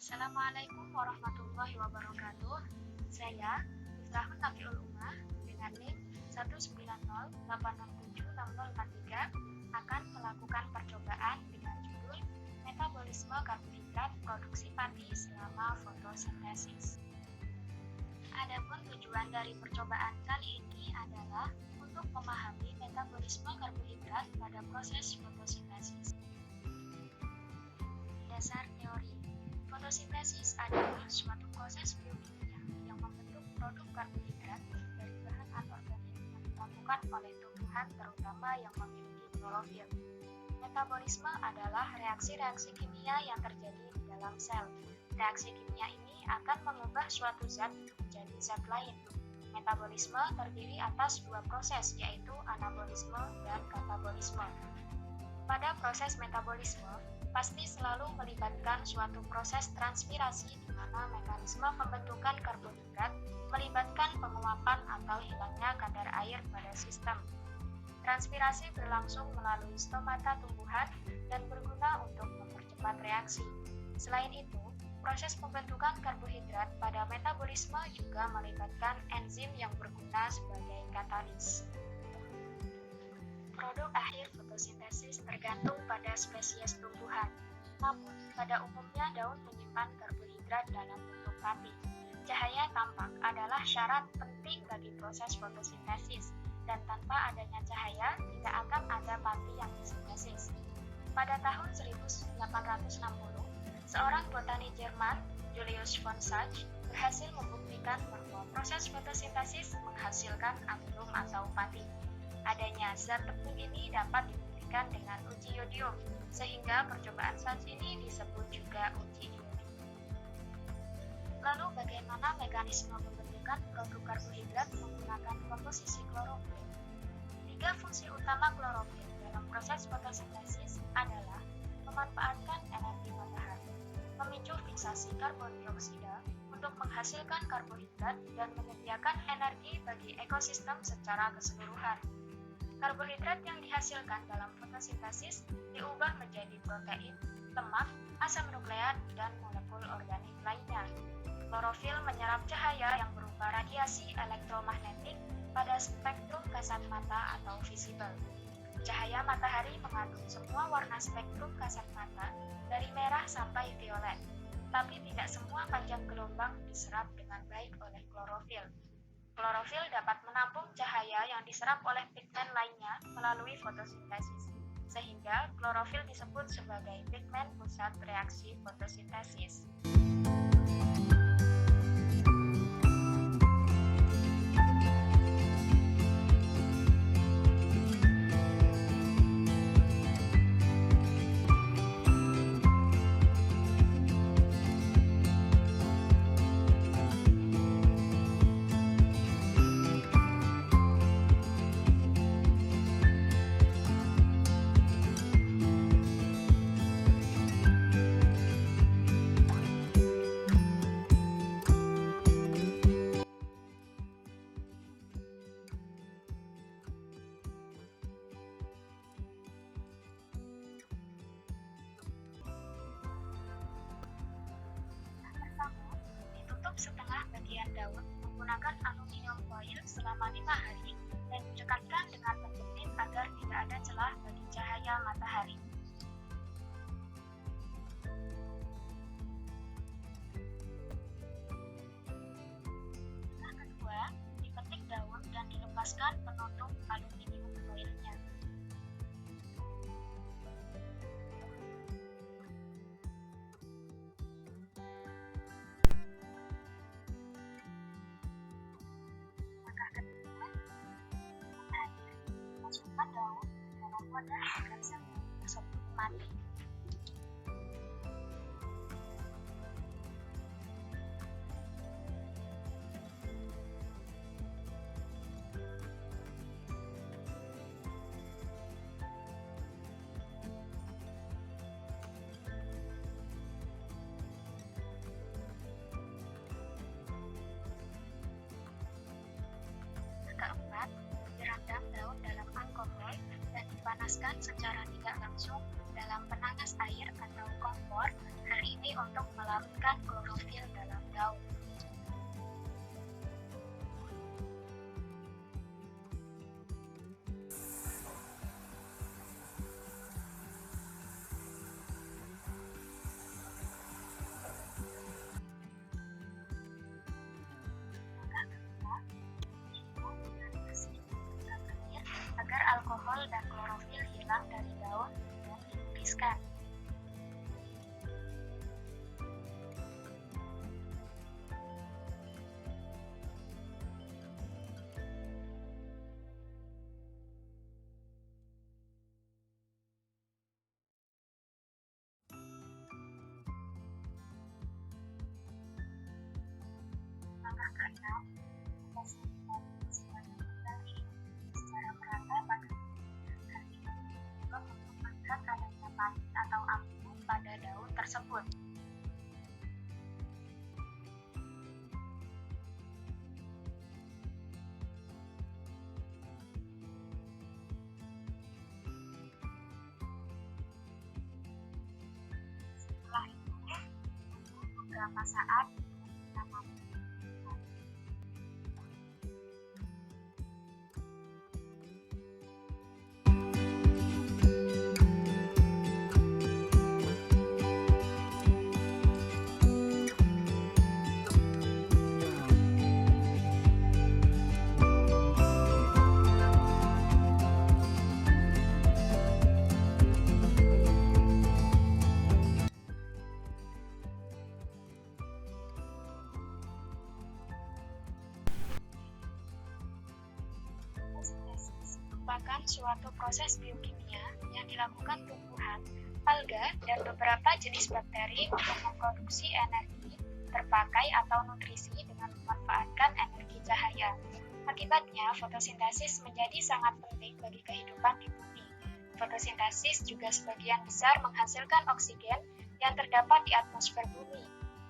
Assalamualaikum warahmatullahi wabarakatuh. Saya Miftahun Nafiul Ummah dengan NIM 190867643 akan melakukan percobaan dengan judul Metabolisme karbohidrat produksi pati selama fotosintesis. Adapun tujuan dari percobaan kali ini adalah untuk memahami metabolisme karbohidrat pada proses fotosintesis. Dasar teori. Fotosintesis adalah suatu proses biokimia yang membentuk produk karbohidrat dari bahan anorganik yang dilakukan oleh tumbuhan terutama yang memiliki klorofil. Metabolisme adalah reaksi-reaksi kimia yang terjadi di dalam sel. Reaksi kimia ini akan mengubah suatu zat menjadi zat lain. Metabolisme terdiri atas dua proses, yaitu anabolisme dan katabolisme. Pada proses metabolisme, pasti selalu melibatkan suatu proses transpirasi di mana mekanisme pembentukan karbohidrat melibatkan penguapan atau hilangnya kadar air pada sistem. Transpirasi berlangsung melalui stomata tumbuhan dan berguna untuk mempercepat reaksi. Selain itu, proses pembentukan karbohidrat pada metabolisme juga melibatkan enzim yang berguna sebagai katalis. Produk akhir fotosintesis tergantung pada spesies tumbuhan. Namun, pada umumnya daun menyimpan karbohidrat dalam bentuk pati. Cahaya tampak adalah syarat penting bagi proses fotosintesis, dan tanpa adanya cahaya tidak akan ada pati yang disintesis. Pada tahun 1860, seorang botani Jerman, Julius von Sachs, berhasil membuktikan bahwa proses fotosintesis menghasilkan amilum atau pati. Adanya zat tepung ini dapat dibuktikan dengan uji yodium, sehingga percobaan Sachs ini disebut juga uji yodium. Lalu bagaimana mekanisme pembentukan produk karbohidrat menggunakan komposisi klorofil? Tiga fungsi utama klorofil dalam proses fotosintesis adalah memanfaatkan energi matahari, memicu fiksasi karbon dioksida untuk menghasilkan karbohidrat dan menyediakan energi bagi ekosistem secara keseluruhan. Karbohidrat yang dihasilkan dalam fotosintesis diubah menjadi protein, lemak, asam nukleat, dan molekul organik lainnya. Klorofil menyerap cahaya yang berupa radiasi elektromagnetik pada spektrum kasat mata atau visible. Cahaya matahari mengandung semua warna spektrum kasat mata dari merah sampai violet, tapi tidak semua panjang gelombang diserap dengan baik oleh klorofil. Klorofil dapat menampung cahaya yang diserap oleh pigmen lainnya melalui fotosintesis, sehingga klorofil disebut sebagai pigmen pusat reaksi fotosintesis. Ditutup setengah bagian daun menggunakan aluminium foil selama 5 hari dan dekatkan dengan penjepit agar tidak ada celah bagi cahaya matahari. Langkah kedua, dipetik daun dan dilepaskan penutup aluminium foilnya. Masukkan daun ke dalam wadah agar sel tersebut mati. Keempat, direndam daun dalam alkohol dan dipanaskan secara tidak langsung dalam penanas air atau kompor. Hal ini untuk melakukan melarutkan klorofil dalam daun. Agar alkohol dan klorofil hilang dari daun dan ditiriskan. Langkah keenam, secara merata pada untuk melihat adanya pahit atau abu pada daun tersebut. Setelah itu, beberapa saat merupakan suatu proses biokimia yang dilakukan tumbuhan, alga, dan beberapa jenis bakteri untuk memproduksi energi, terpakai atau nutrisi dengan memanfaatkan energi cahaya. Akibatnya, fotosintesis menjadi sangat penting bagi kehidupan di bumi. Fotosintesis juga sebagian besar menghasilkan oksigen yang terdapat di atmosfer bumi.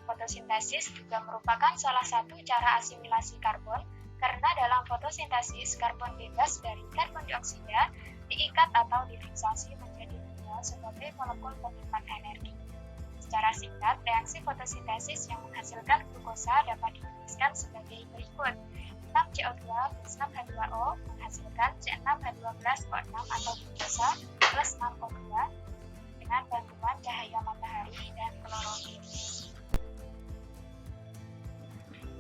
Fotosintesis juga merupakan salah satu cara asimilasi karbon, karena dalam fotosintesis karbon bebas dari karbon dioksida diikat atau difiksasi menjadi 2 sebagai molekul penyimpan energi. Secara singkat, reaksi fotosintesis yang menghasilkan glukosa dapat dituliskan sebagai berikut. 6CO2 plus 6H2O menghasilkan C6H12O6 atau glukosa plus 6O2 dengan bantuan cahaya matahari dan klorofil.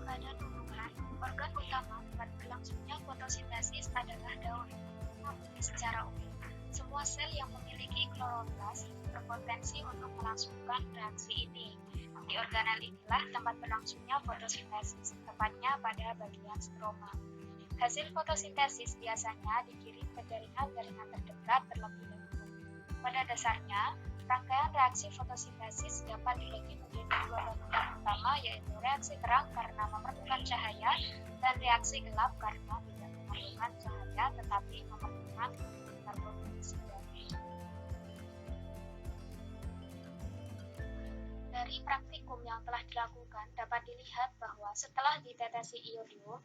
Pada tumbuhan, organ utama buat berlangsungnya fotosintesis adalah daun. Namun, secara umum, semua sel yang memiliki kloroplas berpotensi untuk melangsungkan reaksi ini. Di organel inilah tempat berlangsungnya fotosintesis, tepatnya pada bagian stroma. Hasil fotosintesis biasanya dikirim ke jaringan-jaringan terdekat terlebih dahulu. Pada dasarnya, rangkaian reaksi fotosintesis dapat dibagi menjadi 2 bagian utama, yaitu reaksi terang karena memerlukan cahaya dan reaksi gelap karena tidak memerlukan cahaya tetapi memerlukan karbon dioksida. Dari praktikum yang telah dilakukan dapat dilihat bahwa setelah ditetesi iodium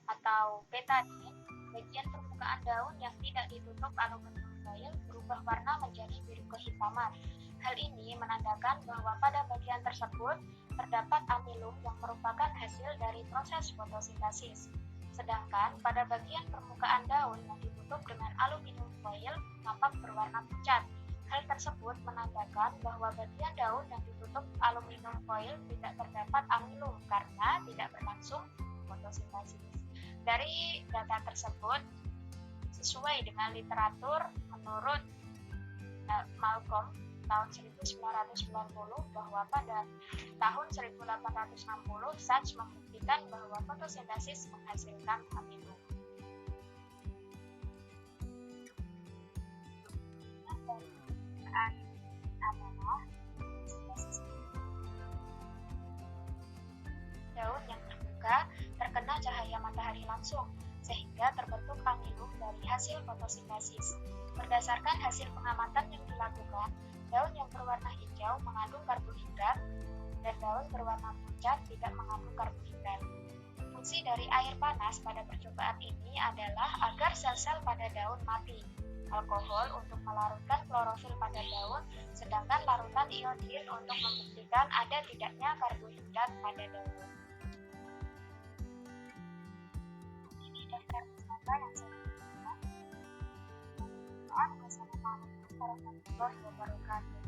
atau betadine, bagian permukaan daun yang tidak ditutup aluminium foil berubah warna menjadi biru kehitaman. Hal ini menandakan bahwa pada bagian tersebut terdapat amilum yang merupakan hasil dari proses fotosintesis. Sedangkan pada bagian permukaan daun yang ditutup dengan aluminium foil tampak berwarna pucat. Hal tersebut menandakan bahwa bagian daun yang ditutup aluminium foil tidak terdapat amilum karena tidak berlangsung fotosintesis. Dari data tersebut, sesuai dengan literatur menurut Malcolm tahun 1990 bahwa pada tahun 1860 Sachs membuktikan bahwa fotosintesis menghasilkan amilum. Adalah daun yang terbuka terkena cahaya matahari langsung sehingga terbentuk amilum dari hasil fotosintesis. Berdasarkan hasil pengamatan yang dilakukan, daun yang berwarna hijau mengandung karbohidrat dan daun berwarna pucat tidak mengandung karbohidrat. Fungsi dari air panas pada percobaan ini adalah agar sel-sel pada daun mati. alkohol untuk melarutkan klorofil pada daun, sedangkan larutan iodin untuk membuktikan ada tidaknya karbohidrat pada daun. Ini daftar pustaka yang saya butuhkan. Bersama Assalamualaikum warahmatullahi wabarakatuh.